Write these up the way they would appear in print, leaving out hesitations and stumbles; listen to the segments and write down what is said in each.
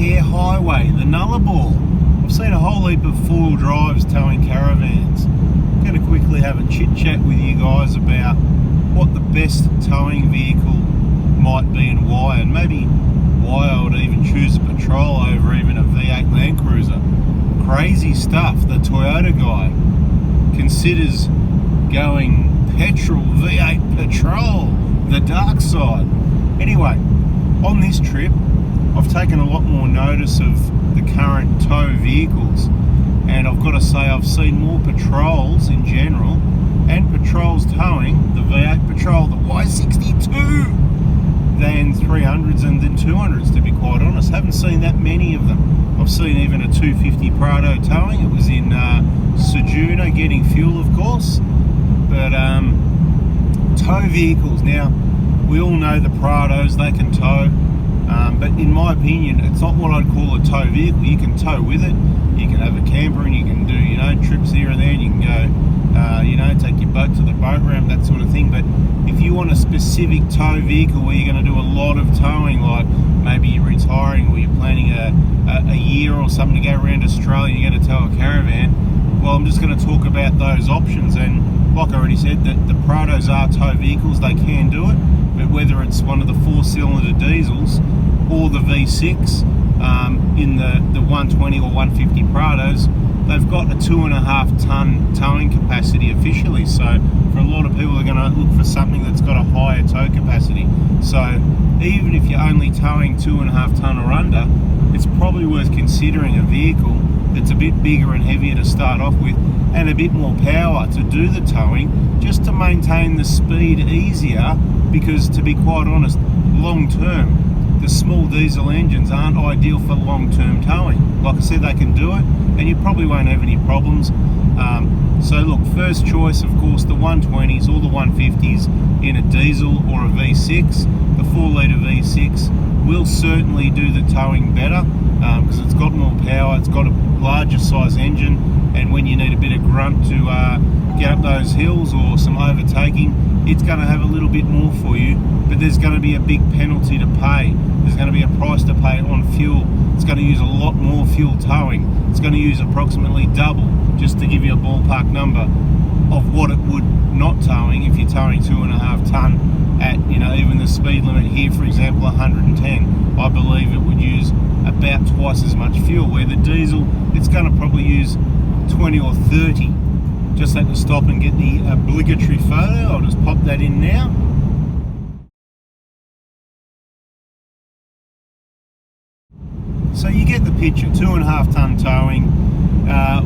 Air Highway, the Nullarbor. I've seen a whole heap of four-wheel drives towing caravans. I'm going to quickly have a chit-chat with you guys about what the best towing vehicle might be and why, and maybe why I would even choose a Patrol over even a V8 Land Cruiser. Crazy stuff. The Toyota guy considers going petrol V8 Patrol, the dark side. Anyway, on this trip I've taken a lot more notice of the current tow vehicles, and I've got to say I've seen more Patrols in general and Patrols towing the V8 Patrol, the Y62, than 300s and then 200s, to be quite honest. Haven't seen that many of them. I've seen even a 250 Prado towing. It was in Sejuna getting fuel, of course. But tow vehicles, now we all know the Prados, they can tow, but in my opinion it's not what I'd call a tow vehicle. You can tow with it, you can have a camper and you can do, you know, trips here and there, and you can go you know, take your boat to the boat ramp, that sort of thing. But if you want a specific tow vehicle where you're going to do a lot of towing, like maybe you're retiring or you're planning a year or something to go around Australia and you're going to tow a caravan, well, I'm just going to talk about those options. And like I already said, that the Prados are tow vehicles, they can do it, but whether it's one of the four-cylinder diesels or the V6 in the 120 or 150 Prados, they've got a 2.5 ton towing capacity officially. So for a lot of people, they're going to look for something that's got a higher tow capacity. So even if you're only towing 2.5 ton or under, it's probably worth considering a vehicle that's a bit bigger and heavier to start off with, and a bit more power to do the towing, just to maintain the speed easier. Because to be quite honest, long term, the small diesel engines aren't ideal for long-term towing. Like I said, they can do it and you probably won't have any problems. So look, first choice of course the 120s or the 150s in a diesel or a V6. The 4-litre V6 will certainly do the towing better because it's got more power, it's got a larger size engine, and when you need a bit of grunt to get up those hills or some overtaking, it's going to have a little bit more for you. But there's going to be a big penalty to pay. There's going to be a price to pay on fuel. It's going to use a lot more fuel towing. It's going to use approximately double, just to give you a ballpark number of what it would not towing if you're towing 2.5 ton at, you know, even the speed limit here, for example, 110. I believe it would use about twice as much fuel, where the diesel, it's going to probably use 20 or 30. Just had to stop and get the obligatory photo. I'll just pop that in now. So you get the picture, 2.5 ton towing.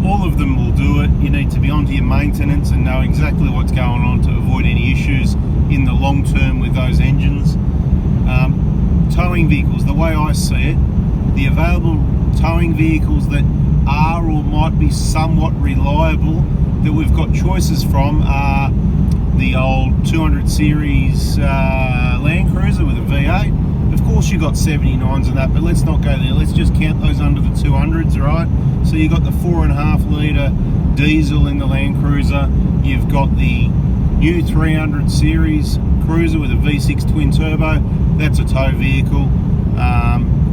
All of them will do it. You need to be onto your maintenance and know exactly what's going on to avoid any issues in the long term with those engines. Towing vehicles, the way I see it, the available towing vehicles that are or might be somewhat reliable that we've got choices from are the old 200 series Land Cruiser with a V8. Of course you've got 79s and that, but let's not go there. Let's just count those under the 200s, right? So you've got the 4.5 litre diesel in the Land Cruiser. You've got the new 300 series Cruiser with a V6 twin turbo. That's a tow vehicle.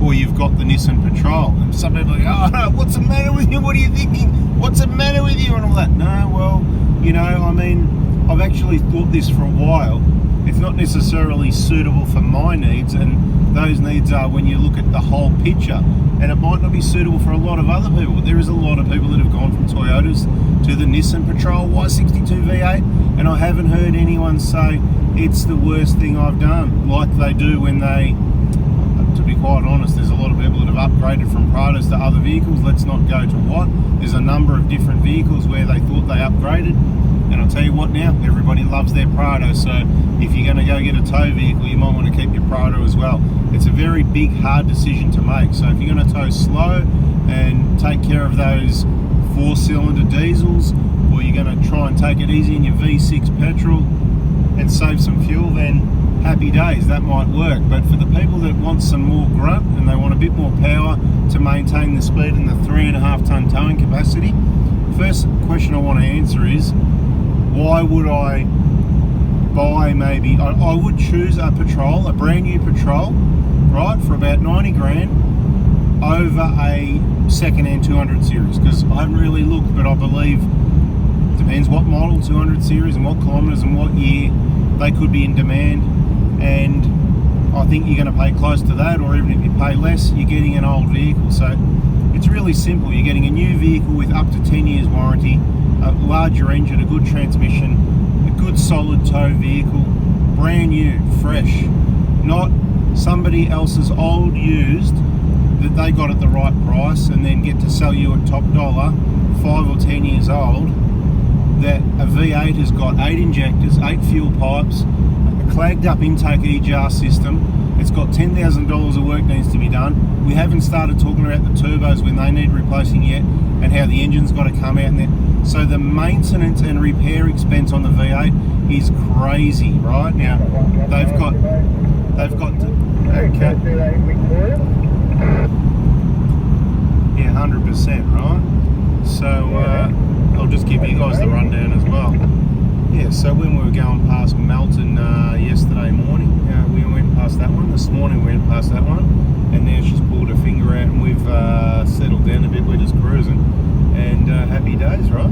Or you've got the Nissan Patrol. And some people are like, oh no, what's the matter with you? What are you thinking? What's the matter with you? And all that. No, well, you know, I mean, I've actually thought this for a while. It's not necessarily suitable for my needs, and those needs are when you look at the whole picture, and it might not be suitable for a lot of other people. There is a lot of people that have gone from Toyotas to the Nissan Patrol Y62 V8, and I haven't heard anyone say it's the worst thing I've done, like they do when they, to be quite honest, there's a lot of people that have upgraded from Prados to other vehicles. Let's not go to what. There's a number of different vehicles where they thought they upgraded, and I'll tell you what now, everybody loves their Prado. So if you're going to go get a tow vehicle, you might want to keep your Prado as well. It's a very big, hard decision to make. So if you're going to tow slow and take care of those 4-cylinder diesels, or you're going to try and take it easy in your V6 petrol and save some fuel, then happy days, that might work. But for the people that want some more grunt and they want a bit more power to maintain the speed and the 3.5 ton towing capacity, first question I want to answer is, why would I buy maybe, I would choose a Patrol, a brand new Patrol, right, for about 90 grand over a second-hand 200 series? Because I haven't really looked, but I believe depends what model 200 series and what kilometres and what year they could be in demand, and I think you're going to pay close to that, or even if you pay less, you're getting an old vehicle. So it's really simple. You're getting a new vehicle with up to 10 years warranty, a larger engine, a good transmission, a good solid tow vehicle, brand new, fresh, not somebody else's old used that they got at the right price and then get to sell you at top dollar, 5 or 10 years old, that a V8 has got 8 injectors, 8 fuel pipes, a clagged up intake EGR system. It's got $10,000 of work needs to be done. We haven't started talking about the turbos when they need replacing yet, and how the engine's got to come out. So the maintenance and repair expense on the V8 is crazy, right? Now they've got to, okay. Yeah, 100%, right? So I'll just give you guys the rundown as well. Yeah, so when we were going past Melton yesterday morning, we went past that one. This morning we went past that one, and now she's pulled her finger out and we've settled down a bit. We're just cruising, and happy days, right?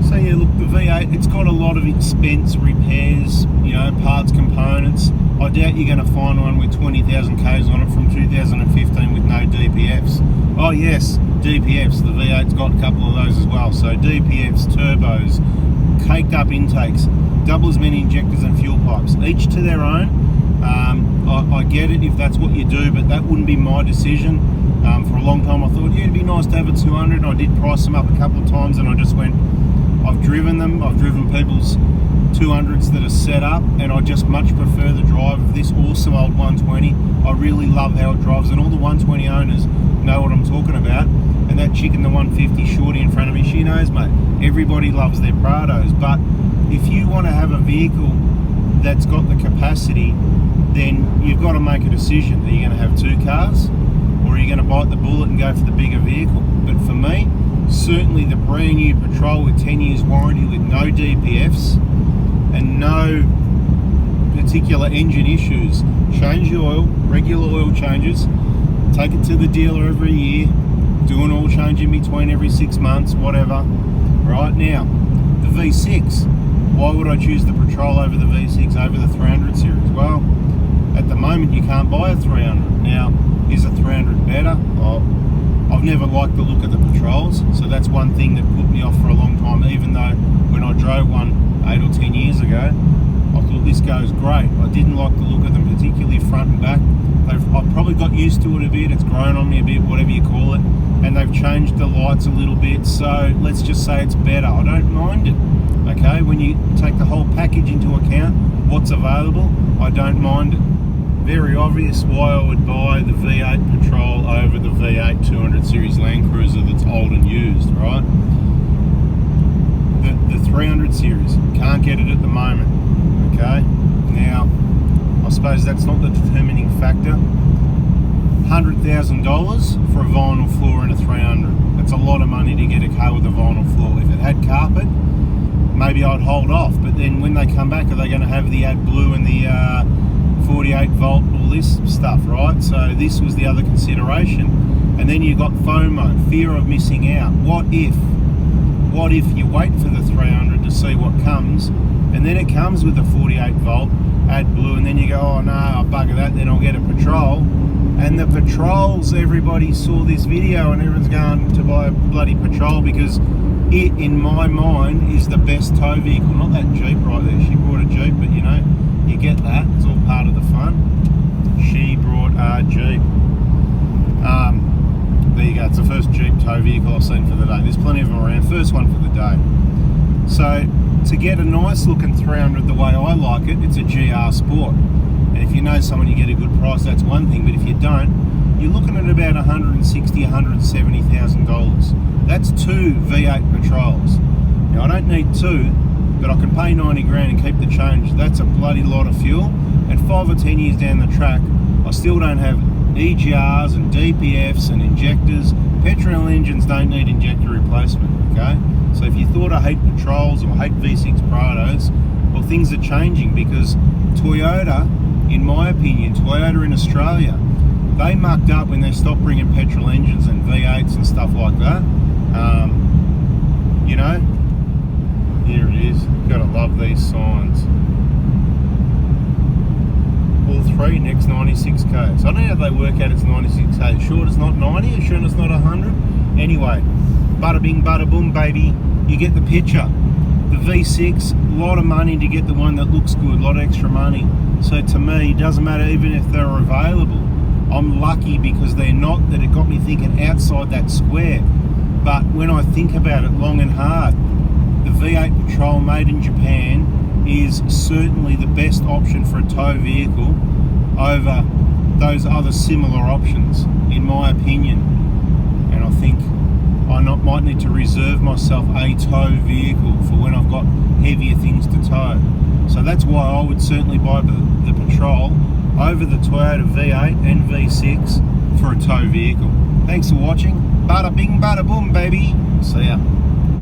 So yeah, look, the V8, it's got a lot of expense, repairs, you know, parts, components. I doubt you're going to find one with 20,000 Ks on it from 2015 with no DPFs. Oh yes, DPFs, the V8's got a couple of those as well. So DPFs, turbos, caked up intakes, double as many injectors and fuel pipes, each to their own. I get it if that's what you do, but that wouldn't be my decision. For a long time I thought, yeah, it'd be nice to have a 200. I did price them up a couple of times and I just went, I've driven them, I've driven people's 200s that are set up, and I just much prefer the drive of this awesome old 120. I really love how it drives, and all the 120 owners know what I'm talking about. And that chick in the 150 shorty in front of me, she knows, mate. Everybody loves their Prados, but if you want to have a vehicle that's got the capacity, then you've got to make a decision. Are you going to have 2 cars, or are you going to bite the bullet and go for the bigger vehicle? But for me, certainly the brand new Patrol with 10 years warranty with no DPFs and no particular engine issues. Change the oil, regular oil changes, take it to the dealer every year, do an oil change in between every 6 months, whatever. Right now, the V6, why would I choose the Patrol over the V6 over the 300 series? Well, at the moment you can't buy a 300. Now, is a 300 better? Oh, I've never liked the look of the Patrols, so that's one thing that put me off for a long time, even though when I drove one 8 or 10 years ago, I thought this goes great. I didn't like the look of them, particularly front and back. I've probably got used to it a bit, it's grown on me a bit, whatever you call it, and they've changed the lights a little bit, so let's just say it's better. I don't mind it, okay? When you take the whole package into account, what's available, I don't mind it. Very obvious why I would buy the V8 Patrol over the V8 200 series Land Cruiser that's old and used, right? The 300 series, can't get it at the moment, okay? Now, I suppose that's not the determining factor. $100,000 for a vinyl floor in a 300. That's a lot of money to get a car with a vinyl floor. If it had carpet, maybe I'd hold off, but then when they come back, are they going to have the AdBlue and the 48 volt, all this stuff, right? So this was the other consideration. And then you got FOMO, fear of missing out. What if you wait for the 300 to see what comes, and then it comes with a 48 volt AdBlue, and then you go, oh no, I'll bugger that, then I'll get a Patrol. And the Patrols, everybody saw this video and everyone's going to buy a bloody Patrol because it, in my mind, is the best tow vehicle. Not that Jeep right there, she brought a Jeep, but you know, you get that, it's all part of the fun. She brought a Jeep. There you go, it's the first Jeep tow vehicle I've seen for the day. There's plenty of them around, first one for the day. So to get a nice looking 300 the way I like it, it's a GR Sport. And if you know someone, you get a good price, that's one thing, but if you don't, you're looking at about $160,000, $170,000. That's 2 V8 Patrols. Now I don't need 2, but I can pay 90 grand and keep the change. That's a bloody lot of fuel. And 5 or 10 years down the track, I still don't have EGRs and DPFs and injectors. Petrol engines don't need injector replacement, okay? So if you thought I hate Patrols or hate V6 Prados, well, things are changing because Toyota, in my opinion, Toyota in Australia, they mucked up when they stopped bringing petrol engines and V8s and stuff like that. You know, here it is. Gotta love these signs. All three next 96k. So I don't know how they work out it's 96k. Sure it's not 90, sure it's not 100. Anyway, bada bing, bada boom, baby. You get the picture. The V6, a lot of money to get the one that looks good, a lot of extra money. So to me, it doesn't matter even if they're available. I'm lucky because they're not, that it got me thinking outside that square. But when I think about it long and hard, the V8 Patrol made in Japan is certainly the best option for a tow vehicle over those other similar options, in my opinion. And I think I might need to reserve myself a tow vehicle for when I've got heavier things to tow. So that's why I would certainly buy the Patrol over the Toyota V8 and V6 for a tow vehicle. Thanks for watching. Bada bing, bada boom, baby.